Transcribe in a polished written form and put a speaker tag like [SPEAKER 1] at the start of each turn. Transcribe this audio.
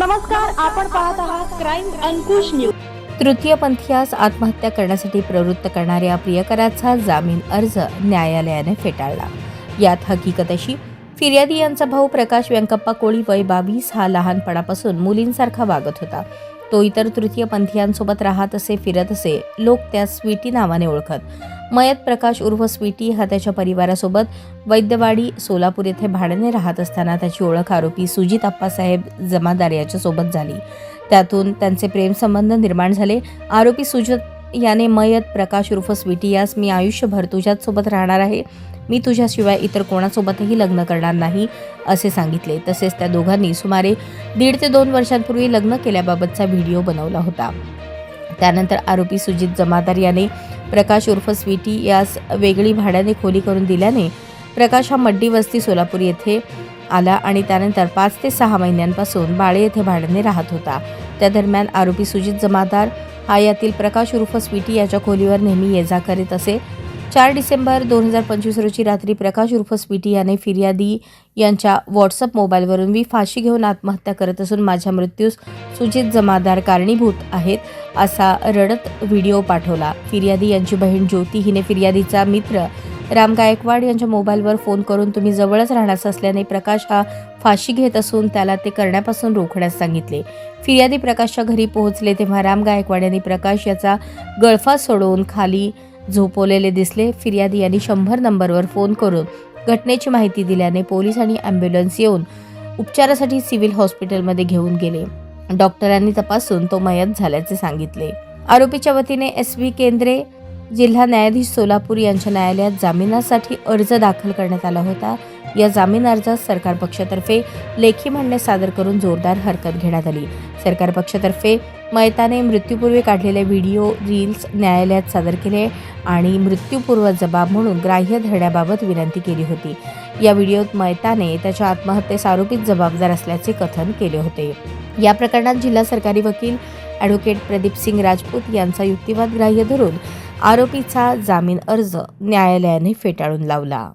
[SPEAKER 1] नमस्कार, आपण पाहत आहात क्राईम अंकुश न्यूज।
[SPEAKER 2] तृतीयपंथीयास आत्महत्या करण्यासाठी प्रवृत्त करणाऱ्या प्रियकराचा जामीन अर्ज न्यायालयाने फेटाळला। यात हकीकत अशी, फिर्यादी यांचा भाऊ प्रकाश व्यंकप्पा कोळी वय 22 हा लहानपणापासून मुलींसारखा वागत होता। तो इतर तृतीयपंथीयांसोबत राहत असे, फिरत असे। लोक त्यास स्वीटी नावाने ओळखत। मयत प्रकाश उर्फ स्वीटी हा त्याच्या परिवारासोबत वैद्यवाडी सोलापूर येथे भाड्याने राहत असताना त्याची ओळख आरोपी सुजित अप्पासाहेब जमादार याच्यासोबत झाली। त्यातून त्यांचे प्रेमसंबंध निर्माण झाले। आरोपी सुजित याने मयत प्रकाश उर्फ स्वीटी यास मी आयुष्यभर तुझ्याच सोबत राहणार आहे, मी तुझ्याशिवाय इतर कोणासोबतही लग्न करणार नाही असे सांगितले। तसेच त्या दोघांनी सुमारे 1.5 ते 2 वर्षांपूर्वी लग्न केल्याबाबतचा व्हिडिओ बनवला होता। त्यानंतर आरोपी सुजित जमादार याने प्रकाश उर्फ स्वीटी यास वेगळी भाड्याने खोली करून दिल्याने प्रकाश हा मड्डी वस्ती सोलापूर येथे आला आणि त्यानंतर 5 ते 6 महिन्यांपासून बाळे येथे भाड्याने राहत होता। त्या दरम्यान आरोपी सुजित जमादार हा यातील प्रकाश उर्फ स्वीटी याच्या खोलीवर नेहमी ये जा करीत असे। 4 डिसेंबर 2025 रोजी रात्री प्रकाश उर्फ स्वीटी याने फिर्यादी यांच्या व्हॉट्सअप मोबाईलवरून मी फाशी घेऊन आत्महत्या करत असून माझ्या मृत्यूस सुजित जमादार कारणीभूत आहेत असा रडत व्हिडिओ पाठवला। फिर्यादी यांची बहीण ज्योती हिने फिर्यादीचा मित्र राम गायकवाड यांच्या मोबाईलवर फोन करून तुम्ही जवळच राहण्यास असल्याने प्रकाश हा फाशी घेत असून त्याला ते करण्यापासून रोखण्यास सांगितले। फिर्यादी प्रकाशच्या घरी पोहोचले तेव्हा राम गायकवाड यांनी प्रकाश याचा गळफा सोडवून खाली झोपवलेले दिसले। फिर्यादी यांनी 100 नंबरवर फोन करून घटनेची माहिती दिल्याने पोलीस आणि ॲम्ब्युलन्स येऊन उपचारासाठी सिव्हिल हॉस्पिटलमध्ये घेऊन गेले। डॉक्टरांनी तपासून तो मयत झाल्याचे सांगितले। आरोपीच्या वतीने SV केंद्रे जिल्हा न्यायाधीश सोलापूर यांच्या न्यायालयात जामिनासाठी अर्ज दाखल करण्यात आला होता। या जामीन अर्जात सरकार पक्षातर्फे लेखी म्हणणे सादर करून जोरदार हरकत घेण्यात आली। सरकार पक्षातर्फे मयताने मृत्यूपूर्वी काढलेले व्हिडिओ रील्स न्यायालयात सादर केले आणि मृत्यूपूर्व जबाब म्हणून ग्राह्य धरण्याबाबत विनंती केली होती। या व्हिडिओत मयताने त्याच्या आत्महत्येस आरोपीत जबाबदार असल्याचे कथन केले होते। या प्रकरणात जिल्हा सरकारी वकील ॲडव्होकेट प्रदीप सिंग राजपूत यांचा युक्तिवाद ग्राह्य धरून आरोपीचा जामीन अर्ज न्यायालयाने फेटाळून लावला।